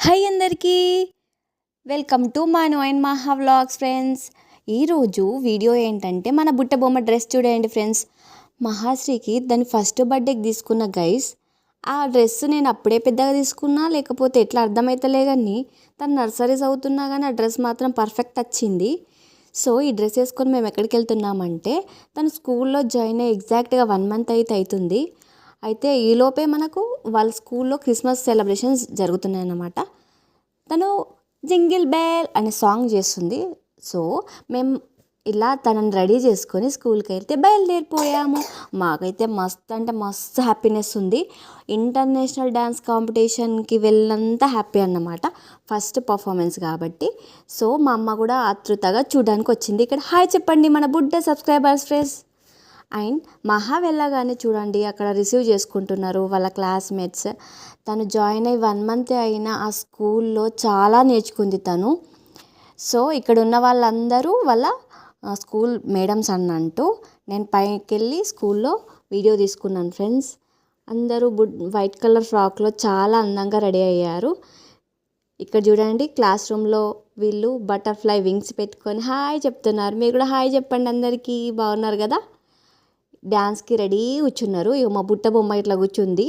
Hi అందరికీ welcome to మాను and మహా వ్లాగ్స్ ఫ్రెండ్స్. ఈరోజు వీడియో ఏంటంటే మన బుట్ట బొమ్మ డ్రెస్ చూడండి ఫ్రెండ్స్. మహాశ్రీకి దాని ఫస్ట్ బర్త్డేకి తీసుకున్న గైస్. ఆ డ్రెస్ నేను అప్పుడే పెద్దగా తీసుకున్నా లేకపోతే ఎట్లా అర్థమవుతలే కానీ తను నర్సరీ చదువుతున్నా కానీ ఆ డ్రెస్ మాత్రం పర్ఫెక్ట్ వచ్చింది. సో ఈ డ్రెస్ వేసుకొని మేము ఎక్కడికి వెళ్తున్నామంటే తను స్కూల్లో జాయిన్ అయ్యి ఎగ్జాక్ట్గా 1 మంత్ అయితే అవుతుంది. అయితే ఈలోపే మనకు వాళ్ళ స్కూల్లో క్రిస్మస్ సెలబ్రేషన్స్ జరుగుతున్నాయి అన్నమాట. తను జింగిల్ బెల్ అనే సాంగ్ చేస్తుంది. సో మేము ఇలా తనని రెడీ చేసుకొని స్కూల్కి అయితే బయలుదేరిపోయాము. మాకైతే మస్తు అంటే మస్తు హ్యాపీనెస్ ఉంది. ఇంటర్నేషనల్ డ్యాన్స్ కాంపిటీషన్కి వెళ్ళినంత హ్యాపీ అన్నమాట, ఫస్ట్ పర్ఫార్మెన్స్ కాబట్టి. సో మా అమ్మ కూడా ఆతృతగా చూడడానికి వచ్చింది. ఇక్కడ హాయ్ చెప్పండి మన బుడ్డ సబ్స్క్రైబర్స్ ఫ్రెండ్స్. అండ్ మహా వెళ్ళగానే చూడండి అక్కడ రిసీవ్ చేసుకుంటున్నారు వాళ్ళ క్లాస్మేట్స్. తను జాయిన్ అయ్యి 1 మంత్ అయినా ఆ స్కూల్లో చాలా నేర్చుకుంది తను. సో ఇక్కడ ఉన్న వాళ్ళందరూ వాళ్ళ స్కూల్ మేడమ్స్ అన్నట్టు. నేను పైకి వెళ్ళి స్కూల్లో వీడియో తీసుకున్నాను ఫ్రెండ్స్. అందరూ వైట్ కలర్ ఫ్రాక్లో చాలా అందంగా రెడీ అయ్యారు. ఇక్కడ చూడండి క్లాస్ రూమ్లో వీళ్ళు బటర్ఫ్లై వింగ్స్ పెట్టుకొని హాయ్ చెప్తున్నారు. మీరు కూడా హాయ్ చెప్పండి అందరికీ. బాగున్నారు కదా. డ్యాన్స్కి రెడీ కూర్చున్నారు. ఇక మా బుట్ట బొమ్మ ఇట్లా కూర్చుంది.